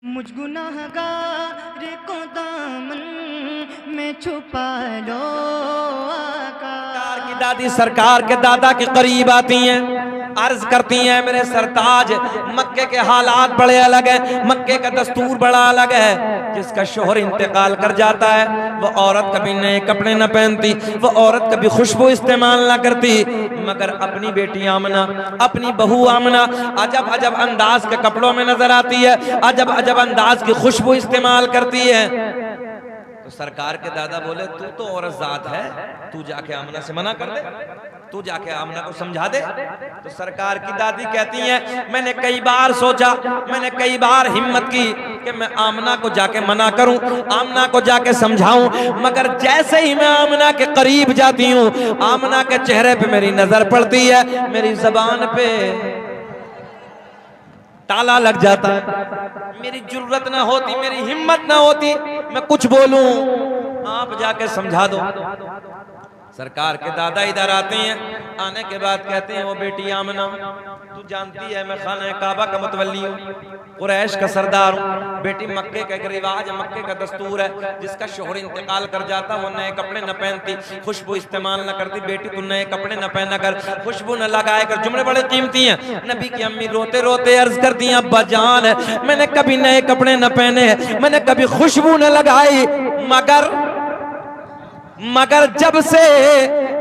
मुझ गुनाहगार को दामन में छुपा लो आका। सरकार की दादी सरकार के दादा के करीब आती हैं, अर्ज करती हैं मेरे सरताज, मक्के के हालात बड़े अलग है, मक्के का दस्तूर बड़ा अलग है। जिसका शोहर इंतकाल कर जाता है वो औरत कभी नए कपड़े न पहनती, वो औरत कभी खुशबू इस्तेमाल न करती, मगर अपनी बेटी आमना, अपनी बहू आमना अजब अजब अंदाज के कपड़ों में नजर आती है, अजब अजब अंदाज की खुशबू इस्तेमाल करती है। तो सरकार के दादा बोले तू तो औरत जात है, तू जाके आमना से मना कर दे, तू जाके आमना को समझा दे। तो सरकार की दादी कहती हैं मैंने कई बार सोचा, मैंने कई बार हिम्मत की कि मैं आमना को जाके मना करूं, आमना को जाके समझाऊं, मगर जैसे ही मैं आमना के करीब जाती हूं, आमना के चेहरे पे मेरी नजर पड़ती है, मेरी जबान पे ताला लग जाता है, मेरी जरूरत ना होती, मेरी हिम्मत ना होती मैं कुछ बोलूं, आप जाके समझा दो। सरकार के दादा इधर आते हैं, आने के बाद कहते हैं वो बेटी आमना तू जानती है मैं खाने काबा का मुतवल्ली हूँ, कुरैश का सरदार हूँ। बेटी मक्के का एक रिवाज है, मक्के का दस्तूर है, जिसका शोहर इंतकाल कर जाता वो नए कपड़े न पहनती, खुशबू इस्तेमाल न करती। बेटी तू नए कपड़े न पहना कर, खुशबू न लगाया कर। जुमले बड़े कीमती हैं। नबी की अम्मी रोते रोते अर्ज करती हैं अब्बा जान मैंने कभी नए कपड़े न पहने, मैंने कभी खुशबू न लगाई, मगर जब से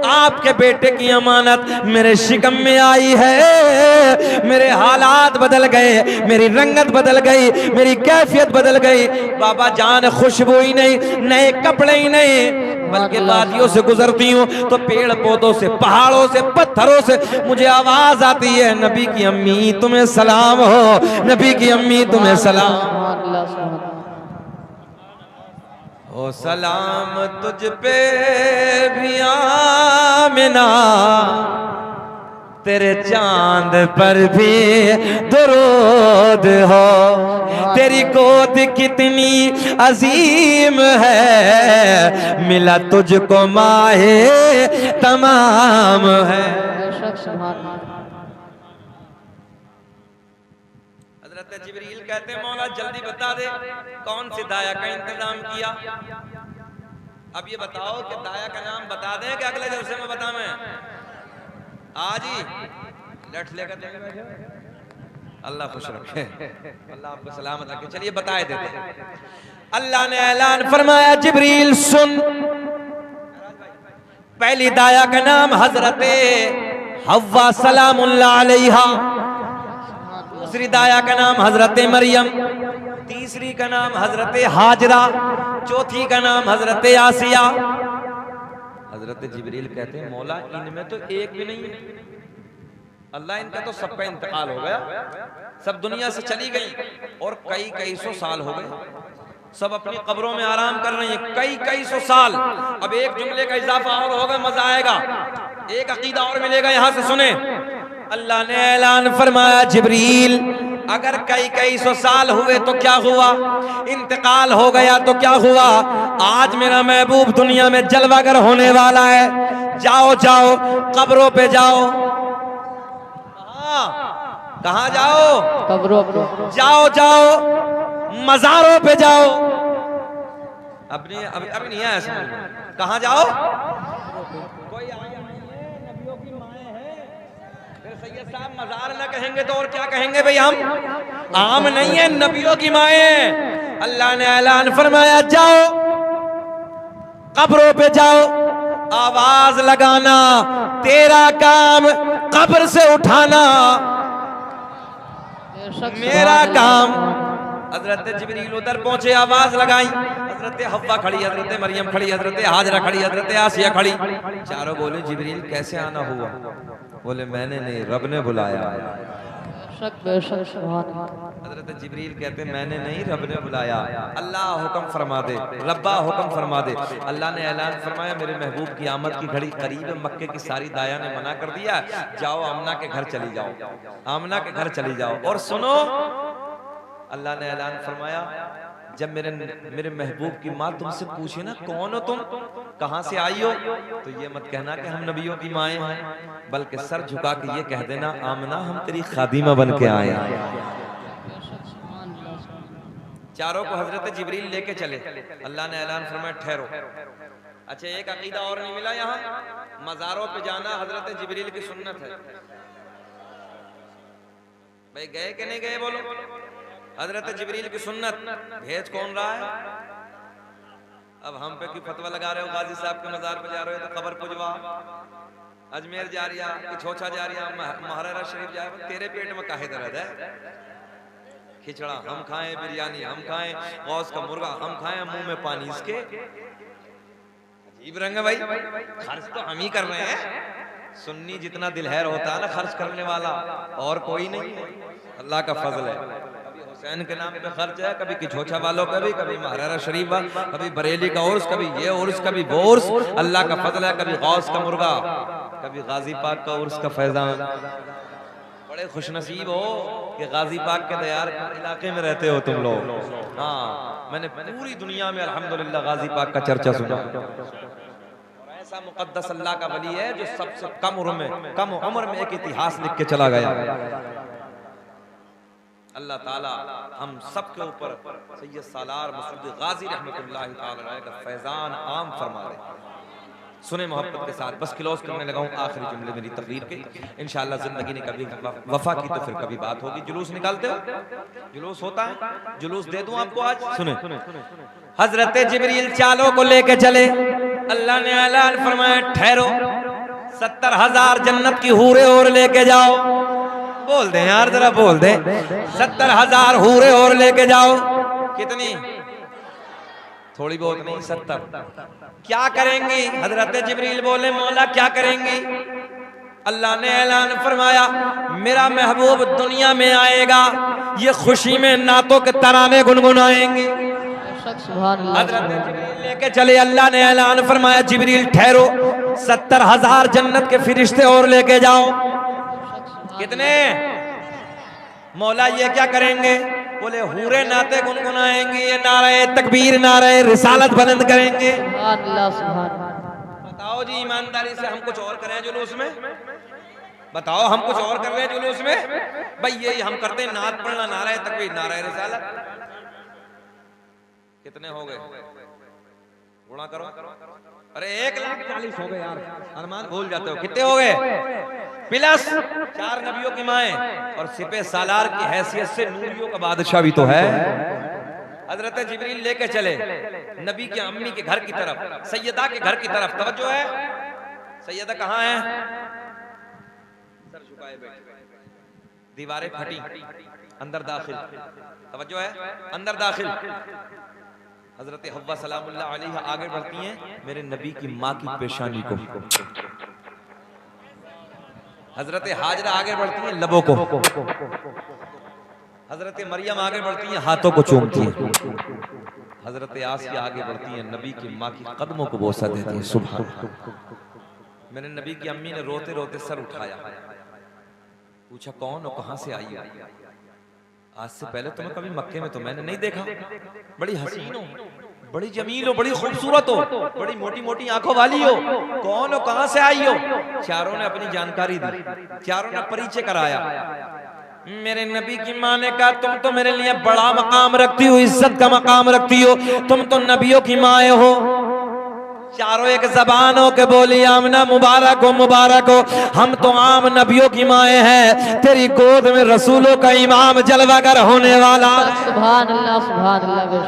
आपके बेटे की अमानत मेरे शिकम में आई है, मेरे हालात बदल गए, मेरी रंगत बदल गई, मेरी कैफियत बदल गई। बाबा जान खुशबू ही नहीं, नए कपड़े ही नहीं, बल्कि वादियों से गुजरती हूँ तो पेड़ पौधों से, पहाड़ों से, पत्थरों से मुझे आवाज आती है नबी की अम्मी तुम्हें सलाम हो, नबी की अम्मी तुम्हें सलाम। ओ सलाम तुझ पे भी आमिना, तेरे चांद पर भी दरूद हो, तेरी गोद कितनी अजीम है, मिला तुझको माहे तमाम है। हज़रत जिब्रील कहते हैं मौला जल्दी बता दे कौन से दाया का इंतजाम किया। अब ये बताओ कि दाया का नाम बता दें कि अगले जलसे में बतावें? आज ही लठ लेकर देंगे। अल्लाह खुश रखे, अल्लाह आपको सलामत रखे। चलिए बताए देते। अल्लाह ने ऐलान फरमाया जिब्रील सुन, पहली दाया का नाम हजरत हव्वा सलामुल्लाह अलैहा, दूसरी दाया का नाम हजरत मरियम, तीसरी का नाम हजरत हाजरा, चौथी का नाम हजरत आसिया। हजरत जिब्रील कहते हैं मौला इनमें तो एक भी नहीं है। अल्लाह इनका तो सबका इंतकाल हो गया, सब दुनिया से चली गई और कई कई सौ साल हो गए, सब अपनी कब्रों में आराम कर रही हैं, कई कई सौ साल। अब एक जुमले का इजाफा और होगा, मजा आएगा, एक अकीदा और मिलेगा। यहां से सुने, अल्लाह ने ऐलान फरमाया जिब्रील अगर कई कई सौ साल हुए तो क्या हुआ, इंतकाल हो गया तो क्या हुआ, आज मेरा महबूब दुनिया में जलवागर होने वाला है। जाओ जाओ कब्रों पे जाओ। कहाँ जाओ? कब्रों पे जाओ, जाओ मज़ारों पे जाओ। अभी नहीं है ऐसा। कहाँ जाओ? कोई नबियों की माएँ हैं, फिर सैयद साहब मज़ार न कहेंगे तो और क्या कहेंगे भाई? हम आम नहीं है, नबियों की माएँ। अल्लाह ने ऐलान फरमाया जाओ कब्रों पे जाओ, आवाज लगाना, तेरा काम कब्र से उठाना, मेरा काम। हजरत जिब्रील उधर पहुंचे, आवाज लगाई, हजरत हव्वा खड़ी, हजरत मरियम खड़ी, हजरत हाजरा खड़ी, हजरत आसिया खड़ी। चारों बोले जिब्रील कैसे आना हुआ? बोले मैंने नहीं, रब ने बुलाया। हजरत जिब्रील कहते मैंने नहीं, रब ने बुलाया। अल्लाह हुक्म फरमा दे, रब्बा हुक्म फरमा दे। अल्लाह ने ऐलान फरमाया मेरे महबूब की आमद की घड़ी करीब है, मक्के की सारी दाया ने मना कर दिया, जाओ आमना के घर चली जाओ, आमना के घर चली जाओ। और सुनो, अल्लाह ने ऐलान फरमाया जब मेरे महबूब की माँ तुमसे पूछे ना कौन हो तुम, कहाँ से आई हो, तो ये मत कहना कि हम नबियों की माएँ हैं, बल्कि सर झुका के ये कह देना आमना हम तेरी खादिमा बन के आए हैं। चारों को हजरत जिब्रील लेके चले। अल्लाह ने ऐलान फरमाया ठहरो। अच्छा, एक अकीदा और नहीं मिला यहाँ, मज़ारों पे जाना हजरत जिब्रील की सुन्नत है। भाई गए कि नहीं गए बोलो? हजरत जिब्रील की सुन्नत भेज कौन रहा है? अब हम पे क्यों फतवा लगा रहे हो? गाजी साहब के मज़ार पे जा रहे हो तो कब्र पुजवा, अजमेर जा रही है, छोछा जा रही है, महाराजा शरीफ जा रहा है, तेरे पेट में काहे दर्द है? खिचड़ा हम खाएं, बिरयानी हम खाएं, गौस का मुर्गा हम खाएं, मुंह में पानी इसके। अजीब रंग है भाई, खर्च तो हम ही कर रहे हैं। सुन्नी जितना दिलहर होता है ना खर्च करने वाला, और कोई नहीं है। अल्लाह का फजल है। कभी हुसैन के नाम पे खर्च है, कभी किछोछा वालों का भी, कभी महाराजा शरीफ वाला, कभी बरेली का उर्स, कभी ये उर्स, कभी वो उर्स। अल्लाह का फजल है। कभी गौस का मुर्गा, कभी गाजी पाक का उर्स का फैजान। बड़े खुशनसीब हो कि गाजी पाक के दयार इलाके में रहते हो तुम लोग। हाँ, मैंने पूरी दुनिया में अल्हम्दुलिल्लाह गाजी पाक का चर्चा सुना। ऐसा मुकद्दस अल्लाह का वली है जो सबसे कम उम्र में एक इतिहास लिख के चला गया। अल्लाह ताला हम सब के ऊपर सैयद सालार मसूद गाजी रहमतुल्लाहि ताला अलैह का फैजान आम फरमा दे। सुने मोहब्बत के साथ, बस क्लोज करने लगा हूँ आखिरी जुमले मेरी तकरीर के। इंशाअल्लाह जिंदगी ने कभी वफा की तो फिर कभी बात होगी। जुलूस निकालते हो? जुलूस होता है, जुलूस दे दूं आपको आज। सुने, हजरत जिब्रील चालों को लेके चले। अल्लाह ने ऐलान फरमाया ठहरो, 70,000 जन्नत की हूरे और लेके जाओ। बोल दे यार, जरा बोल दे, 70,000 हूरे और लेके जाओ। कितनी? थोड़ी बहुत नहीं, 70। क्या करेंगी? हजरत जिब्रील बोले मौला क्या करेंगी? अल्लाह ने ऐलान फरमाया मेरा महबूब दुनिया में आएगा, ये खुशी में नातों के तराने गुनगुनाएंगे। हजरत जिब्रील लेके चले। अल्लाह ने ऐलान फरमाया जिब्रील ठहरो, 70,000 जन्नत के फरिश्ते और लेके जाओ। कितने? मौला ये क्या करेंगे? बोले हूरे नाते गुनगुनाएंगे, ये नारे तकबीर नारे रिसालत बुलंद करेंगे। बताओ जी ईमानदारी से, हम कुछ और करें जुलूस में? बताओ हम कुछ और कर रहे हैं जुलूस में? भाई यही हम करते हैं, नात पढ़ना, नारा तकबीर नारा रिसालत। कितने हो गए? गुणा करो। अरे 1,40,000 हो गए यार, अनुमान भूल जाते हो। कितने हो गए? प्लस 4 नबियों की माएं और सिपे सालार की हैसियत से नूरियों का बादशाह भी तो है। हजरत जिब्रील लेके चले नबी के अम्मी के घर की तरफ, सैयदा के घर की तरफ। तवज्जो है, सैयदा कहाँ है? सर झुकाए बैठे, दीवारें फटी, अंदर दाखिल। तवज्जो है, अंदर दाखिल। हजरत हव्वा सलामुल्लाह अलैहा आगे बढ़ती हैं मेरे नबी की माँ की पेशानी को। हजरत हाजरा आगे बढ़ती हैं लबों को। हजरत मरियम आगे बढ़ती हैं हाथों को चूमती हैं। हजरत आसिया आगे बढ़ती हैं नबी की माँ की कदमों को बोसा देती हैं। सुभान अल्लाह। मेरे नबी की अम्मी ने रोते रोते सर उठाया, पूछा कौन हो, कहाँ से आई हो? आज से पहले तुम्हें कभी मक्के में तो मैंने नहीं देखा। बड़ी हसीन हो, बड़ी जमील हो, बड़ी खूबसूरत हो, बड़ी मोटी मोटी आंखों वाली हो। कौन हो, कहाँ से आई हो? चारों ने अपनी जानकारी दी, चारों ने परिचय कराया। मेरे नबी की माँ ने कहा तुम तो मेरे लिए बड़ा मकाम रखती हो, इज्जत का मकाम रखती हो, तुम तो नबियों की माए हो। चारों एक जबान हो के बोली आमना मुबारक हो, मुबारक हो, हम तो आम नबियों की माए हैं, तेरी गोद में रसूलों का इमाम जलवागर होने वाला। सुभान अल्लाह, सुभान अल्लाह।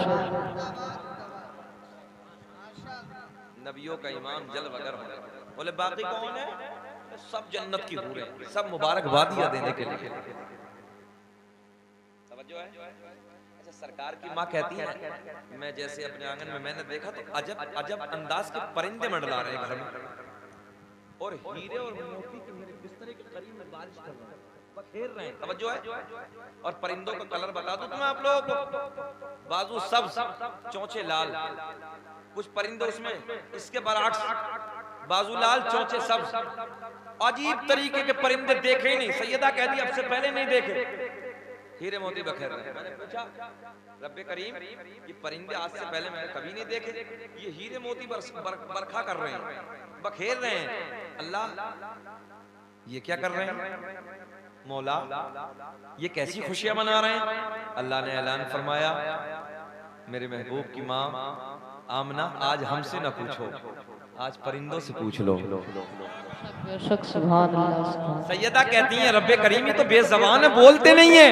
नबियों का इमाम जलवागर होने वाला। बोले बाकी कौन है? सब जन्नत की हूरें, सब मुबारकबादियां देने के लिए। समझो है? अच्छा, सरकार की माँ कहती है मैं जैसे अपने आंगन में मैंने देखा तो अजब अजब अंदाज के परिंदे मंडला रहे घर में, और हीरे और मोती के मेरे बिस्तर के करीब में बारिश कर रहे हैं, बखेर रहे हैं। समझो है? और परिंदों का कलर बता दूं तुम्हें आप लोगों को, बाजू सब्ज, चोंचे लाल। कुछ परिंदे उसमें इसके बराक्स, बाजू लाल, चोंचे सब्ज। अजीब तरीके के परिंदे देखे ही नहीं। सैयदा कहती अब से पहले नहीं देखे, हीरे मोती बखेर रहे हैं। मैंने पूछा रब्बे करीम ये परिंदे आज से पहले मैंने कभी नहीं देखे, ये हीरे मोती बरखा कर रहे हैं, बखेर रहे हैं। अल्लाह ये क्या कर रहे हैं? मौला ये कैसी खुशियां मना रहे हैं? अल्लाह ने ऐलान फरमाया मेरे महबूब की माँ आमना, आज हमसे न पूछो, आज परिंदों से पूछ लो। बेशक सुभान अल्लाह सुभान। सैयदा कहती हैं रब्बे करीमी तो बेज़बान है, बोलते नहीं है।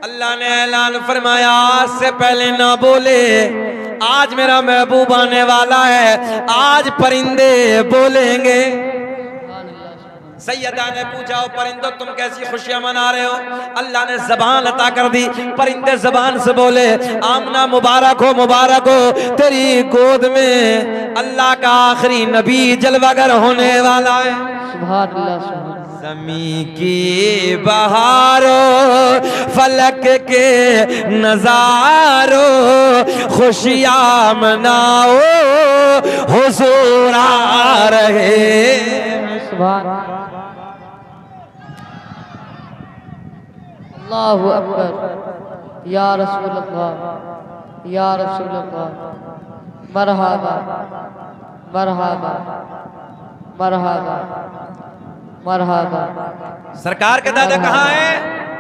अल्लाह ने ऐलान फरमाया आज से पहले ना बोले, आज मेरा महबूब आने वाला है, आज परिंदे बोलेंगे। सैयदा ने पूछा परिंदों तुम कैसी खुशियां मना रहे हो? अल्लाह ने जबान अता कर दी, परिंदे जबान से बोले आमना मुबारक हो तेरी गोद में अल्लाह का आखिरी नबी जलवागर होने वाला है। सुभान अल्लाह सुभान। ज़मीं की बहारों फलक के नजारों खुशियां मनाओ हुजूर आ रहे। सुभान अल्लाहु अकबर या रसूल अल्लाह या रसूल अल्लाह। मरहबा मरहबा मरहबा मरहबा। सरकार के दादा कहाँ है?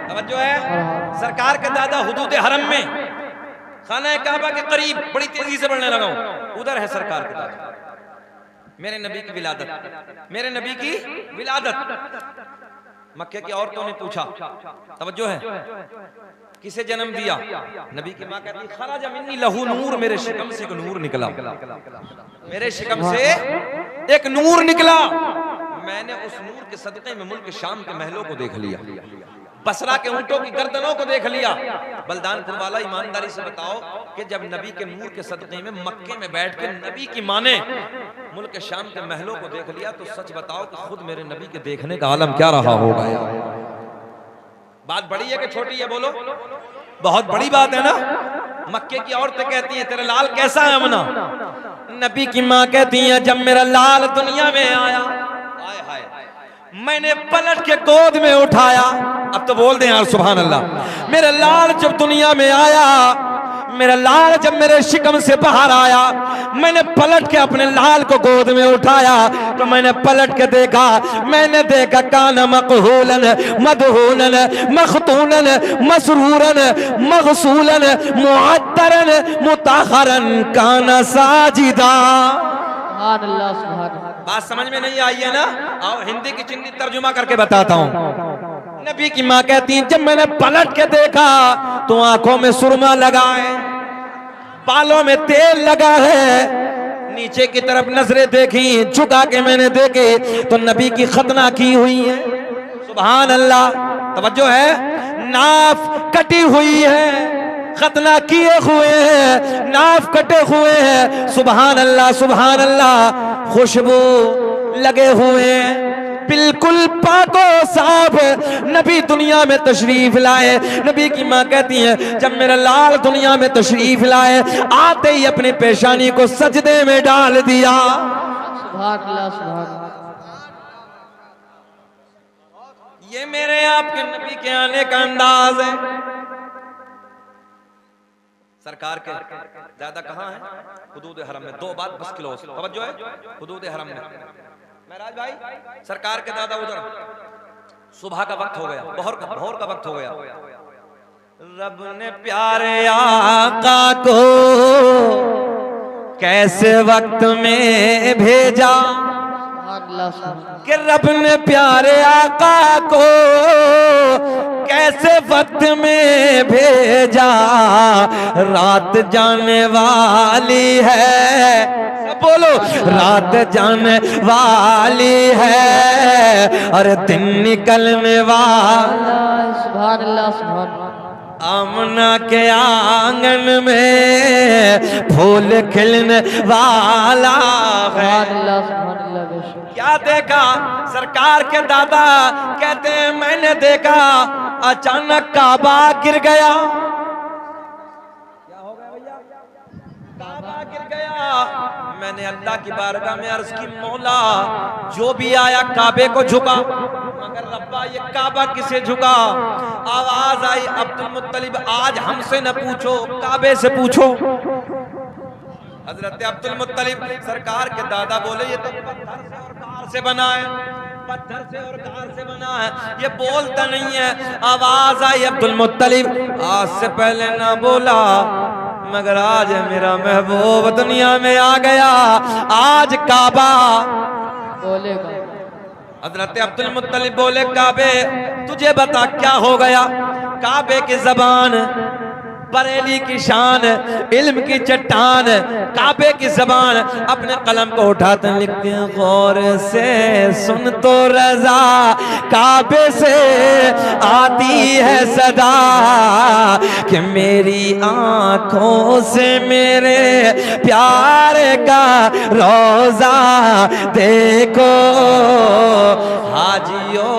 तवज्जो है, सरकार के दादा हुदूद हरम में खाना काबा के करीब बड़ी तेजी से बढ़ने लगा हूं, उधर है सरकार के दादा। मेरे नबी की विलादत, मेरे नबी की विलादत। मक्के की औरतों ने पूछा, तवज्जो है, किसे जन्म दिया? नबी की मां कहती खराजा मिन्नी लहू नूर, मेरे शिकम से एक नूर निकला, मेरे शिकम से एक नूर निकला। मैंने उस नूर के सदक़े में मुल्क शाम के महलों को देख लिया, बसरा के ऊंटों की गर्दनों को देख लिया। बलदानपुर वाला ईमानदारी से बताओ कि जब नबी के नूर के सदक़े में मक्के में बैठ के नबी की मां ने मुल्क शाम के महलों को देख लिया, तो सच बताओ कि खुद मेरे नबी के देखने का आलम क्या रहा होगा यार। बात बड़ी है कि छोटी है? बोलो, बहुत बड़ी बात है ना। मक्के की औरतें कहती हैं तेरा लाल कैसा है अमना? नबी की मां कहती है जब मेरा लाल दुनिया में आया, हाय हाय, मैंने पलट के गोद में उठाया। अब तो बोल दें यार सुभान अल्लाह। मेरा लाल जब दुनिया में आया, मेरा लाल जब मेरे शिकम से बाहर आया, मैंने पलट के अपने लाल को गोद में उठाया तो मैंने पलट के देखा, मैंने देखा काना मकहूलन मदहूलन मखतूनन मसरूरन मगसूलन मुअत्तरन मुताखरन काना साजिदा। सुभान अल्लाह सुभान। बात समझ में नहीं आई है ना? आओ हिंदी की चिंदी तर्जुमा करके बताता हूँ। नबी की माँ कहती है जब मैंने पलट के देखा तो आंखों में सुरमा लगा है, बालों में तेल लगा है, नीचे की तरफ नजरें देखी, झुका के मैंने देखे तो नबी की खतना की हुई है। सुभान अल्लाह, तवज्जो है, नाफ कटी हुई है, खतना किए हुए हैं, नाफ कटे हुए हैं। सुभान अल्लाह सुभान अल्लाह। खुशबू लगे हुए हैं, बिल्कुल पाको साफ नबी दुनिया में तशरीफ लाए। नबी की मां कहती है जब मेरा लाल दुनिया में तशरीफ लाए, आते ही अपनी पेशानी को सजदे में डाल दिया। सुभान अल्लाह सुभान। ये मेरे आपके नबी के आने का अंदाज है। सरकार के दादा कहाँ है? हुदूद हरम में। 2 बात 10 किलो तवज्जो है, हुदूद हरम में। महराज भाई, सरकार के दादा उधर, सुबह का वक्त हो गया, भोर का वक्त हो गया। रब ने प्यारे आका को कैसे वक्त में भेजा, कि रब ने प्यारे आका को कैसे वक्त में भेजा। रात जाने वाली है, बोलो रात जाने वाली है और दिन निकलने वाला। सुभान अल्लाह सुभान। आमना के आंगन में फूल खिलने वाला है। क्या देखा? सरकार के दादा कहते हैं मैंने देखा अचानक काबा गिर गया। क्या हो गया भैया? काबा गिर गया। मैंने अल्लाह की बारगाह में अर्ज की मौला जो भी आया काबे को झुका, मगर रब्बा ये काबा किसे झुका? आवाज आई अब्दुल मुत्तलिब आज हमसे न पूछो, काबे से पूछो। हजरत अब्दुल मुत्तलिब सरकार के दादा बोले ये तो पत्थर से और कार से बना है, पत्थर से और कार से बना है, ये बोलता नहीं है। आवाज आई अब्दुल मुत्तलिब आज से पहले ना बोला, मगर आज मेरा महबूब दुनिया में आ गया। आज काबा बोलेगा। हजरत अब्दुल मुत्तलिब बोले काबे तुझे बता क्या हो गया। काबे की जबान बरेली की शान, इल्म की चट्टान, काबे की जबान अपने कलम को उठाते लिखते हैं गौर से सुन तो रजा काबे से आती है सदा कि मेरी आंखों से मेरे प्यारे का रोजा देखो। हाजियो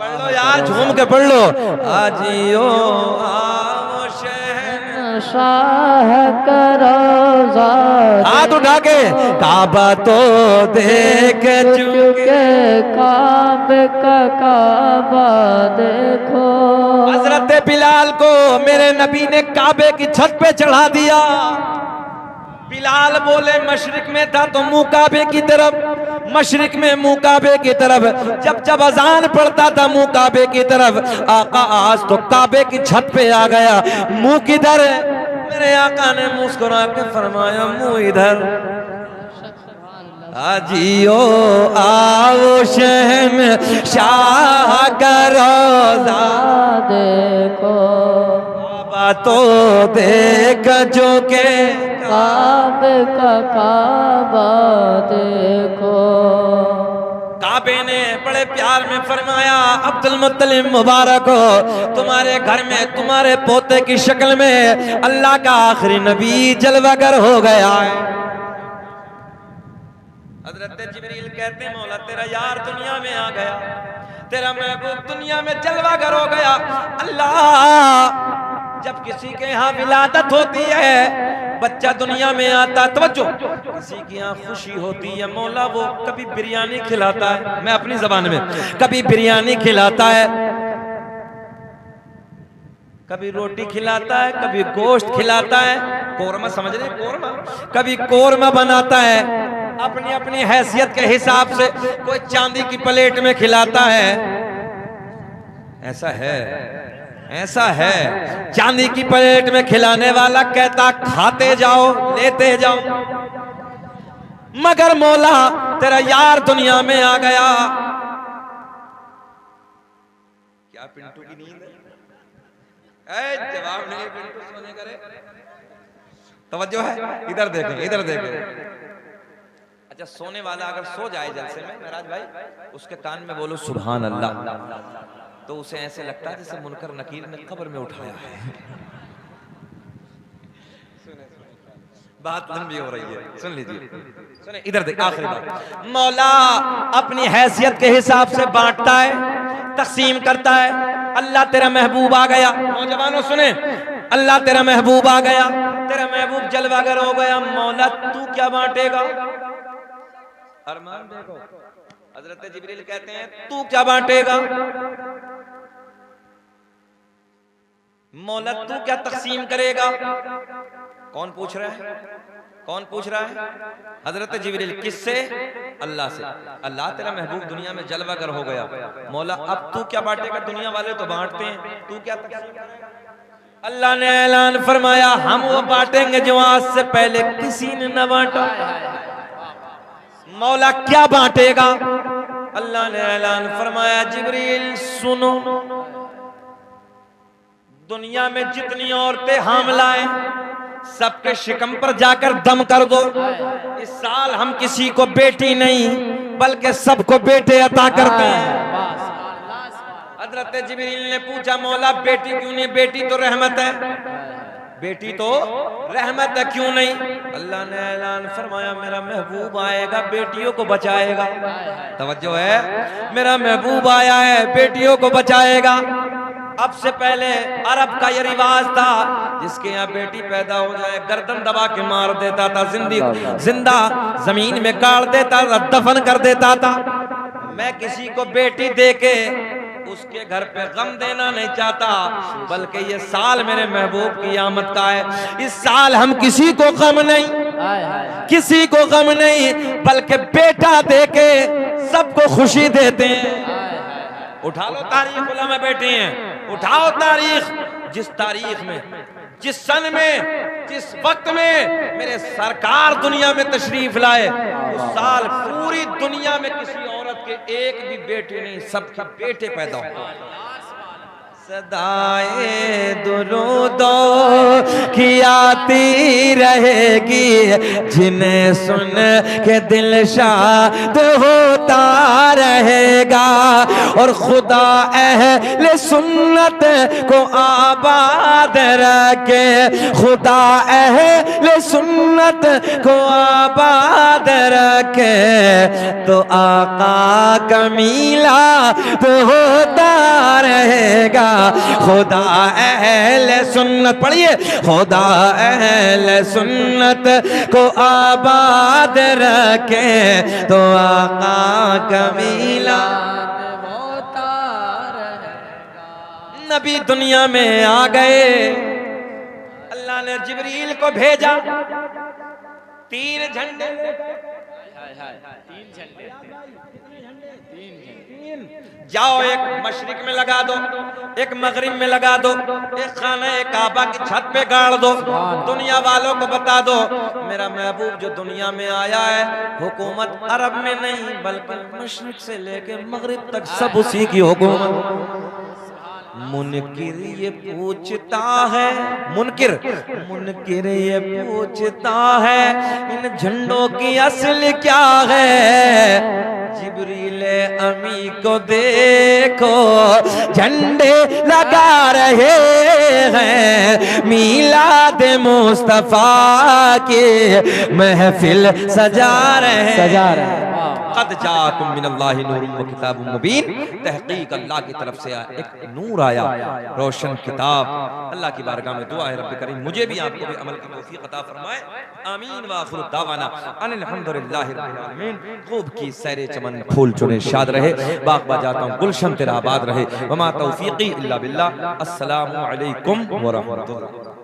पढ़ लो यार, झूम के पढ़ लो। आजियो आओ शहर शाह करोजा हाथ उठा के काबा तो देख चुके काबे का काबा देखो। हजरत बिलाल को मेरे नबी ने काबे की छत पे चढ़ा दिया। बिलाल बोले मशरिक में था तो मुंह काबे की तरफ, मशरिक में मुंह काबे की तरफ। जब जब अजान पड़ता था मुंह काबे की तरफ। आका आज तो काबे की छत पे आ गया, मुंह किधर है? मेरे आका ने मुस्कुरा के फरमाया मुंह इधर। आजियो आओ शहन शाह का रोजा देखो काबा तो देख जो के काबे का काबा देखो। काबे ने बड़े प्यार में फरमाया अब्दुल मुत्तलिब मुबारक हो, तुम्हारे घर में तुम्हारे पोते की शक्ल में अल्लाह का आखिरी नबी जलवागर हो गया है। हजरत जिब्रील कहते हैं मौला तेरा यार दुनिया में आ गया, तेरा महबूब दुनिया में जलवागर हो गया। अल्लाह जब किसी के यहाँ विलादत होती है, बच्चा दुनिया में आता है, तवज्जो, किसी की यहाँ खुशी होती है, मौला वो कभी बिरयानी खिलाता है, मैं अपनी जबान में, कभी बिरयानी खिलाता है, कभी रोटी खिलाता है, कभी गोश्त खिलाता है, कोरमा समझ रहे कोरमा, कभी कोरमा बनाता है अपनी अपनी हैसियत के हिसाब से। कोई चांदी की प्लेट में खिलाता है, ऐसा है, ऐसा है। चांदी की प्लेट में खिलाने वाला कहता खाते जाओ लेते जाओ, मगर मौला तेरा यार दुनिया में आ गया। क्या पिंटू की नींद है? जवाब नहीं, पिंटू सोने करे। तवज्जो है, इधर देखें, इधर देखें। अच्छा सोने वाला अगर सो जाए जलसे में महराज भाई, उसके कान में बोलो सुभान अल्लाह, तो उसे ऐसे लगता है जैसे मुनकर नकीर ने कब्र में उठाया है। बात लंबी हो रही है, सुन लीजिए, सुने इधर देख। आखिरी बात, मौला अपनी हैसियत के हिसाब से बांटता है, तकसीम करता है। अल्लाह तेरा महबूब आ गया, नौजवानों सुने, अल्लाह तेरा महबूब आ गया, तेरा महबूब जलवागर हो गया। मौला तू क्या बांटेगा? अरमान देखो, हजरत जिब्रील कहते हैं तू क्या बांटेगा? मौला तू क्या तकसीम करेगा? कौन पूछ रहा है? कौन पूछ रहा है? हजरत जिब्रील। किससे? अल्लाह से। अल्लाह तेरा महबूब दुनिया में जलवागर हो गया, मौला अब तू क्या बांटेगा? दुनिया वाले तो बांटते हैं, तू क्या तकसीम करेगा? अल्लाह ने ऐलान फरमाया हम वो बांटेंगे जो आज से पहले किसी ने न बांटा। मौला क्या बांटेगा? अल्लाह ने ऐलान फरमाया जिब्रील सुनो, दुनिया में जितनी औरतें हामला हैं सबके शिकम पर जाकर दम कर दो। इस साल हम किसी को बेटी नहीं बल्कि सबको बेटे अता करते हैं। हजरत जिब्रील ने पूछा मौला बेटी क्यों नहीं? बेटी तो रहमत है, बेटी तो रहमत है, क्यों नहीं? अल्लाह ने ऐलान फरमाया मेरा महबूब आएगा बेटियों को बचाएगा। तवज्जो है, मेरा महबूब आया है बेटियों को बचाएगा। अब से पहले अरब का ये रिवाज था, जिसके यहाँ बेटी पैदा हो जाए गर्दन दबा के मार देता था, जिंदा जमीन में गाड़ देता था, दफन कर देता था। मैं किसी को बेटी देके उसके घर पे गम देना नहीं चाहता, बल्कि ये साल मेरे महबूब की आमद का है। इस साल हम किसी को गम नहीं, किसी को गम नहीं, बल्कि बेटा देके सबको खुशी देते हैं। उठा लो तारीख, उलमा बैठे हैं। उठाओ तारीख, जिस तारीख में, जिस सन में, जिस वक्त में मेरे सरकार दुनिया में तशरीफ लाए, उस साल पूरी दुनिया में किसी औरत के एक भी बेटे नहीं, सबके बेटे पैदा हो। सदाए दुरूदो की आती रहेगी, जिन्हें सुन के दिल शाद होता रहेगा। और खुदा अहले सुन्नत को आबाद रखे, खुदा अहले सुन्नत को आबाद रखे, तो आका का मीलाद होता रहेगा। खुदा अहले सुन्नत, पढ़िए, खुदा अहले सुन्नत को आबाद रखे, तो आका का मीलाद होता रहेगा। नबी दुनिया में आ गए, अल्लाह ने जिब्रील को भेजा, 3 झंडे, 3 झंडे, जाओ एक मशरिक में लगा दो, एक मगरिब में लगा दो, एक खाना काबा की छत पे गाड़ दो, दुनिया वालों को बता दो मेरा महबूब जो दुनिया में आया है हुकूमत अरब में नहीं बल्कि मशरिक से लेके मगरिब तक सब उसी की हुकूमत। मुनकिर ये पूछता है, मुनकिर ये पूछता है इन झंडों की असल क्या है। जिब्रील अमी को देखो झंडे लगा रहे हैं, मीलाद मुस्तफा की महफिल सजा रहे हैं। कद जाकुम मिनल्लाहि नूरुम व किताबुम मुबीन, तहकीक अल्लाह की तरफ से एक नूर आया, रोशन किताब। अल्लाह की बारगाह में दुआ है रब्बे करीम मुझे भी आपको भी अमल की तौफीक अता फरमाए। आमीन व आखिरु दावाना अनिल हम्दुलिल्लाहि रब्बिल आलमीन। खूब की सैरे चमन फूल चुने शाद रहे, बाग बाजाता हूँ गुलशन तेरा आबाद रहे। वमा तौफीकी इल्ला बिल्लाह। अस्सलामु अलैकुम व रहमतुल्लाह।